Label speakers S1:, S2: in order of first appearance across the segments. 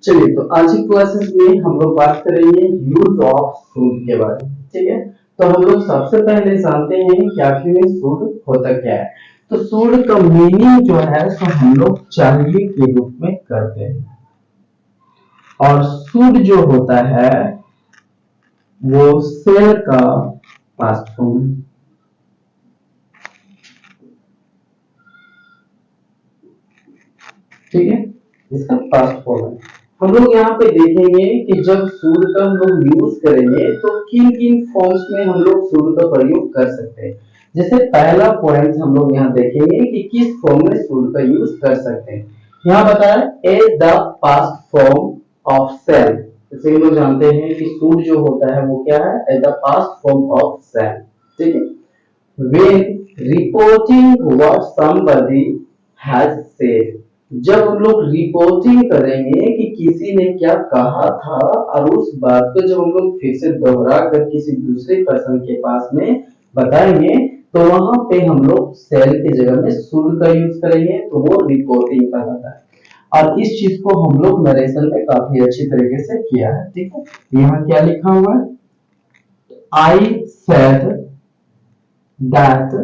S1: चलिए, तो आज की क्लासेस में हम लोग बात करेंगे यूज ऑफ शुड के बारे में। ठीक है, तो हम लोग सबसे पहले जानते हैं कि आखिर में शुड होता क्या है। तो शुड का मीनिंग जो है सो हम लोग चाहिए के रूप में करते हैं, और शुड जो होता है वो शेर का पास्ट फॉर्म है। ठीक है, इसका पास्ट फॉर्म है। हम लोग यहाँ पे देखेंगे कि जब शुड का हम लोग यूज करेंगे तो किन किन फॉर्म्स में हम लोग शुड का प्रयोग कर सकते हैं। जैसे पहला पॉइंट हम लोग यहाँ देखेंगे कि किस फॉर्म में शुड का यूज कर सकते हैं। यहाँ बताया as the past form of sell. जैसे हम लोग जानते हैं कि शुड जो होता है वो क्या है, as the past form of sell. ठीक है, when reporting what somebody has said, जब हम लोग रिपोर्टिंग करेंगे कि किसी ने क्या कहा था और उस बात को जब हम लोग फिर से दोहरा कर किसी दूसरे पर्सन के पास में बताएंगे तो वहां पे हम लोग सेल की जगह में शुड का यूज करेंगे, तो वो रिपोर्टिंग कहलाता है। और इस चीज को हम लोग नरेशन में काफी अच्छी तरीके से किया है। ठीक है, यहाँ क्या लिखा हुआ है, आई सेड दैट,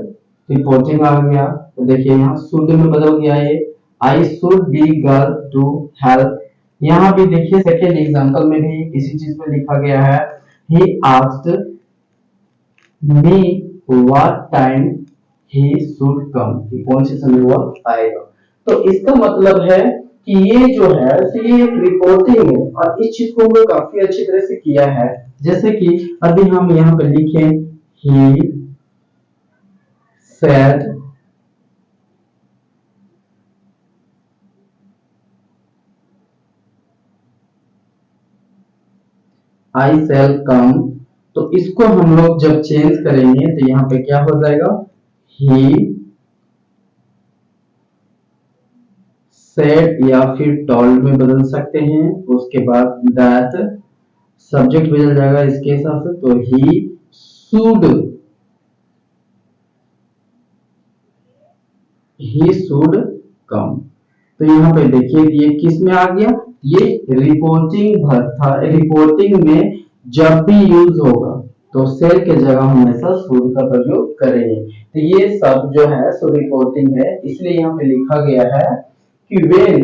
S1: रिपोर्टिंग आ गया। तो देखिए यहाँ शुड में बदल गया ये, I should be girl to help. यहाँ भी देखिए सेकेंड एग्जांपल में भी इसी चीज में लिखा गया है, he asked me what time he should come, कि कौन से समय वह आएगा। तो इसका मतलब है कि ये जो है ये एक रिपोर्टिंग है, और इस चीज को हम लोग काफी अच्छी तरह से किया है। जैसे कि अभी हम यहाँ पे लिखें ही said I shall come, तो इसको हम लोग जब चेंज करेंगे तो यहाँ पे क्या हो जाएगा, he said या फिर told में बदल सकते हैं। उसके बाद that सब्जेक्ट बदल जाएगा इसके हिसाब से, तो he should come। तो यहाँ पे देखिए ये किस में आ गया, ये रिपोर्टिंग वर्ब था। रिपोर्टिंग में जब भी यूज होगा तो सेल के जगह हमेशा शुड का प्रयोग करेंगे। तो ये सब जो है सो रिपोर्टिंग है, इसलिए यहाँ पे लिखा गया है कि when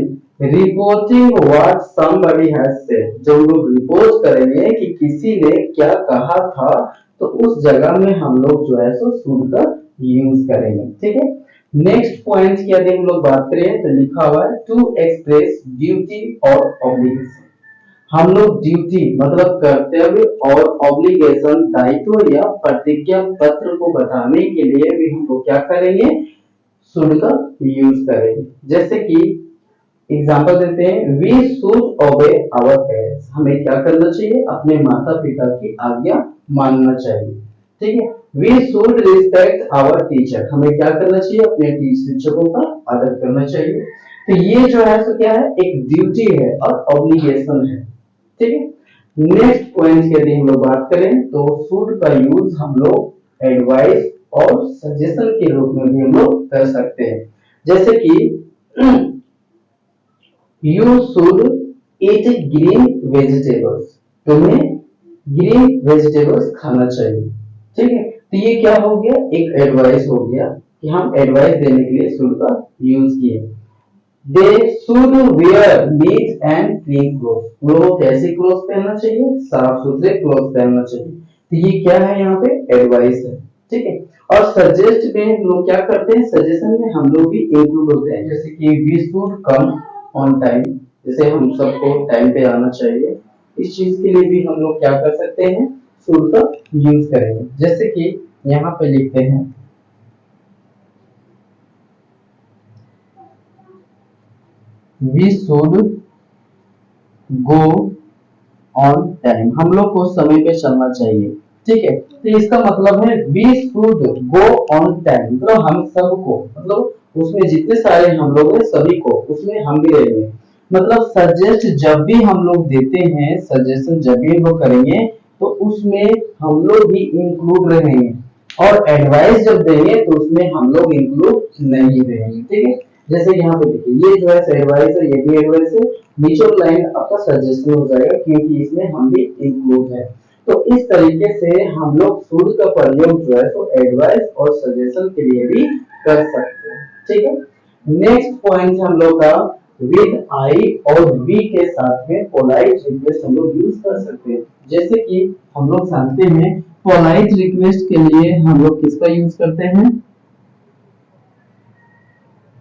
S1: reporting what somebody has said, जब लोग रिपोर्ट करेंगे कि किसी ने क्या कहा था तो उस जगह में हम लोग जो है सो शुड का यूज करेंगे। ठीक है, नेक्स्ट पॉइंट की यदि हम लोग बात करें तो लिखा हुआ है टू एक्सप्रेस ड्यूटी और ऑब्लिगेशन। हम लोग ड्यूटी मतलब कर्तव्य और ऑब्लिगेशन दायित्व या प्रतिज्ञा पत्र को बताने के लिए भी हम लोग क्या करेंगे, शुड का यूज करेंगे। जैसे कि एग्जांपल देते हैं, we should obey our parents, हमें क्या करना चाहिए, अपने माता पिता की आज्ञा मानना चाहिए। ठीक है, we should respect our teacher, हमें क्या करना चाहिए, अपने शिक्षकों का आदर करना चाहिए। तो ये जो है तो क्या है, एक ड्यूटी है और ऑब्लिगेशन है। ठीक है, नेक्स्ट पॉइंट की यदि हम लोग बात करें तो शुड का यूज हम लोग एडवाइस और सजेशन के रूप में भी हम लोग कर सकते हैं। जैसे कि you should eat green vegetables, तुम्हें ग्रीन वेजिटेबल्स खाना चाहिए। ठीक है, तो ये क्या हो गया, एक एडवाइस हो गया कि हम एडवाइस देने के लिए शुड का यूज किए। They should wear neat and clean cloth, लोगों को कैसे क्लोथ पहनना चाहिए, साफ सुथरे क्लोथ पहनना चाहिए। तो ये क्या है, यहाँ पे एडवाइस है। ठीक है, और सजेस्ट में लोग क्या करते हैं, सजेशन में हम लोग भी इंक्लूड होते हैं। जैसे कि we should come on time, जैसे हम सबको टाइम पे आना चाहिए। इस चीज के लिए भी हम लोग क्या कर सकते हैं, शुड का यूज करेंगे। जैसे कि यहाँ पे लिखते हैं we should go on time, हम लोग को समय पे चलना चाहिए। ठीक है, तो इसका मतलब है we should go on time, मतलब हम सबको, मतलब उसमें जितने सारे हम लोग हैं सभी को उसमें हम भी रहेंगे। मतलब सजेस्ट जब भी हम लोग देते हैं, सजेशन जब भी हम लोग करेंगे तो उसमें हम लोग भी इंक्लूड रहेंगे, और एडवाइस जब देंगे तो उसमें हम लोग इंक्लूड नहीं रहेंगे। ठीक है, जैसे कि यहाँ पे देखिए ये जो है एडवाइस है, ये भी एडवाइस है, नीचे लाइन आपका सजेशन हो जाएगा क्योंकि इसमें हम भी इंक्लूड है। तो इस तरीके से हम लोग शुड का प्रयोग जो है तो एडवाइस और सजेशन के लिए भी कर सकते हैं। ठीक है, नेक्स्ट पॉइंट हम लोग का विद आई और वी के साथ में पोलाइट रिक्वेस्ट हम लोग यूज कर सकते हैं। जैसे कि हम लोग जानते हैं पोलाइट रिक्वेस्ट के लिए हम लोग किसका यूज करते हैं,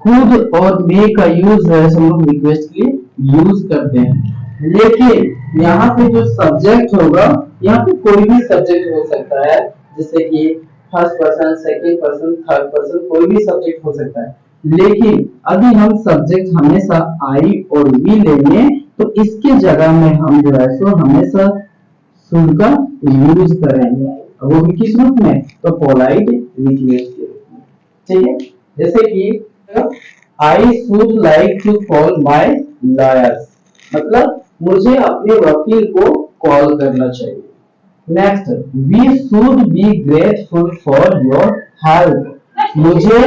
S1: खुद और मे का यूज है हम लोग रिक्वेस्ट के लिए यूज करते हैं। लेकिन यहाँ पे जो सब्जेक्ट होगा, यहाँ पे कोई भी सब्जेक्ट हो सकता है, जैसे कि first person, second person, third person, कोई भी सब्जेक्ट हो सकता है। लेकिन अभी हम सब्जेक्ट हमेशा आई और वी लेंगे, तो इसके जगह में हम जो है सो हमेशा शुड का यूज करेंगे, वो भी किस रूप में, तो पोलाइट रिक्वेस्ट के रूप में। ठीक है, जैसे कि I should like to call my lawyers, मतलब मुझे अपने वकील को कॉल करना चाहिए। Next, we should be grateful for your help, मुझे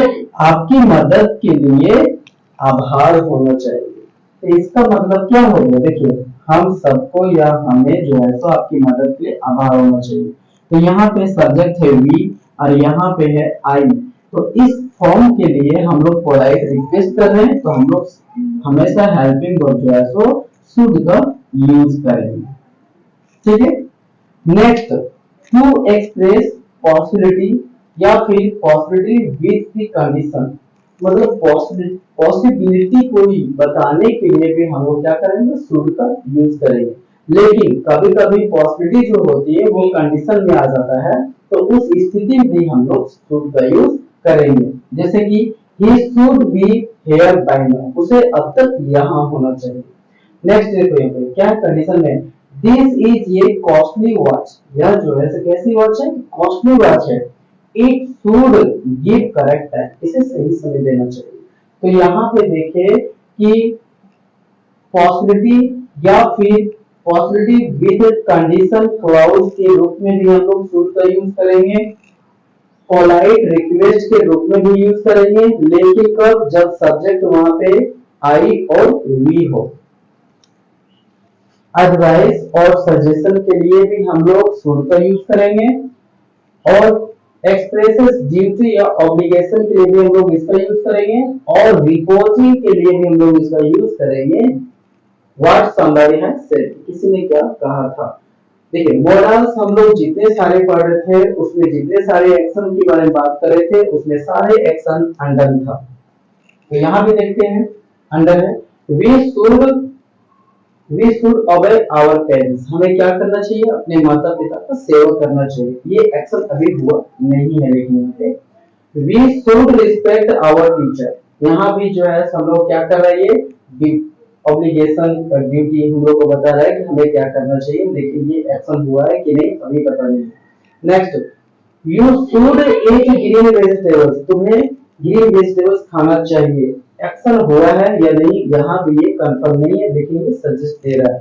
S1: आपकी मदद के लिए आभार होना चाहिए। तो इसका मतलब क्या हो गया, देखिए हम सबको या हमें जो है तो आपकी मदद के लिए आभार होना चाहिए। तो यहाँ पे सब्जेक्ट है वी और यहाँ पे है आई, तो इस फॉर्म के लिए हम लोग पोलाइट रिक्वेस्ट कर रहे हैं, तो हम लोग हमेशा हेल्पिंग वर्ब जो है सो शुड का यूज करेंगे। ठीक है, नेक्स्ट, टू एक्सप्रेस पॉसिबिलिटी या फिर पॉसिबिलिटी विद द कंडीशन, मतलब पॉसिबिलिटी को ही बताने के लिए भी हम लोग क्या करेंगे, शुड का यूज करेंगे। लेकिन कभी कभी पॉसिबिलिटी जो होती है वो कंडीशन में आ जाता है, तो उस स्थिति में भी हम लोग शुड का यूज करेंगे। जैसे कि he should be here by now, उसे अब तक यहाँ होना चाहिए। नेक्स्ट देखो यहाँ पे क्या कंडीशन है, दिस इज ये कॉस्टली वॉच, यह जो है कैसी वॉच है, कॉस्टली वॉच है। It should give correct time, इसे सही समय देना चाहिए। तो यहाँ पे देखे कि पॉसिबिलिटी या फिर पॉसिबिलिटी विद कंडीशन क्लाउज के रूप में भी हम लोग शुड का यूज करेंगे, पोलाइट रिक्वेस्ट के रूप में भी यूज करेंगे, लेकिन कब, जब सब्जेक्ट वहां पे आई और वी हो। एडवाइस और सजेशन के लिए भी हम लोग शुड का यूज करेंगे, और एक्सप्रेसेस ड्यूटी या ऑब्लिगेशन के लिए भी हम लोग इसका यूज करेंगे, और रिपोर्टिंग के लिए भी हम लोग इसका यूज करेंगे। व्हाट समबडी हैज सेड, किसी ने क्या कहा था। देखिए मॉडल्स हम लोग जितने सारे पढ़ रहे थे उसमें जितने सारे एक्शन के बारे में बात कर रहे थे उसमें सारे एक्शन अंडर था। तो यहाँ भी देखते हैं अंडर है, we should obey our parents, हमें क्या करना चाहिए, अपने माता पिता का सेवा करना चाहिए। ये एक्शन अभी हुआ नहीं है, लेकिन यहाँ पे we should respect our teacher, यहाँ भी जो है हम लोग क्या कर रहे हैं, ऑब्लिगेशन ड्यूटी हम लोग को बता रहा है कि हमें क्या करना चाहिए, लेकिन ये एक्शन हुआ है कि नहीं अभी पता नहीं। Next, you should eat green vegetables, तुम्हें ग्रीन वेजिटेबल्स खाना चाहिए। एक्शन हुआ है या नहीं यहाँ भी ये कंफर्म नहीं है, लेकिन ये सजेस्ट दे रहा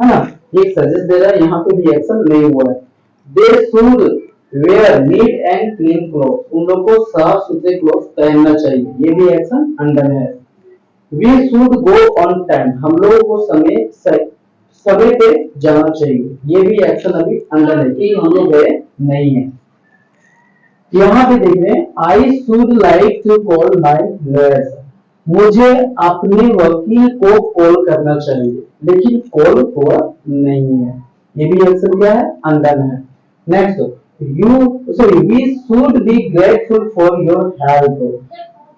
S1: है ना, ये सजेस्ट दे रहा है, यहाँ पे भी एक्शन नहीं हुआ है। They should wear neat and clean cloth, उन लोगों को साफ सुथरे क्लोथ पहनना चाहिए, ये भी एक्शन अंडर है। We should go on time, हम लोगों को समय पे जाना चाहिए, ये भी एक्शन अभी अंडर है कि हम लोग गए नहीं है। यहाँ पे देख रहे हैं, I should like to call my lawyers, मुझे अपने वकील को कॉल करना चाहिए, लेकिन कॉल हुआ नहीं है, ये भी एक्शन क्या है, अंडर है। Next, we should be grateful for your help,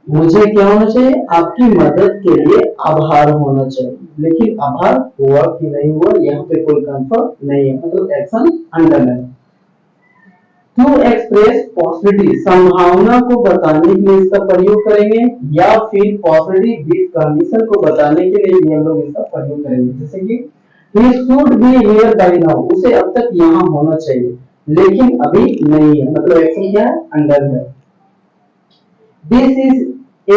S1: मुझे क्या होना चाहिए, आपकी मदद के लिए आभार होना चाहिए, लेकिन आभार हुआ कि नहीं हुआ यहाँ पे कोई कंफर्म नहीं है, मतलब एक्शन अंडर है। टू एक्सप्रेस पॉसिबिलिटी, संभावना को बताने के लिए इसका प्रयोग करेंगे, या फिर पॉसिबिलिटी विद कंडीशन को बताने के लिए भी हम लोग इसका प्रयोग करेंगे। जैसे कि he should be here by now, उसे अब तक यहाँ होना चाहिए, लेकिन अभी नहीं है, मतलब एक्शन क्या है, अंडर है। This is a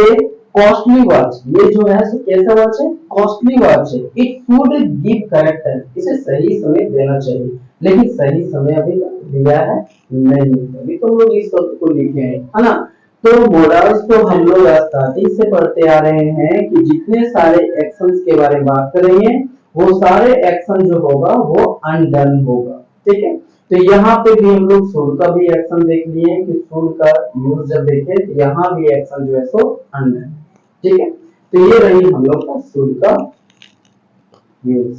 S1: costly watch, ये जो है कैसा वॉच है, कॉस्टली वॉच है। It should give correct time, इसे सही समय देना चाहिए, लेकिन सही समय अभी दिया है नहीं, अभी तो लोग इस शब्द को लिखे हैं, है ना। तो मॉडल्स तो हम लोग स्टार्टिंग से पढ़ते आ रहे हैं कि जितने सारे एक्शंस के बारे में बात करेंगे वो सारे एक्शन जो होगा वो अनडन होगा। ठीक है, तो यहाँ पे भी हम लोग शुड का भी एक्शन देख लिए कि शुड का यूज जब देखे तो यहाँ भी एक्शन जो है सो अनडन। ठीक है, तो ये रही हम लोग का शुड का यूज।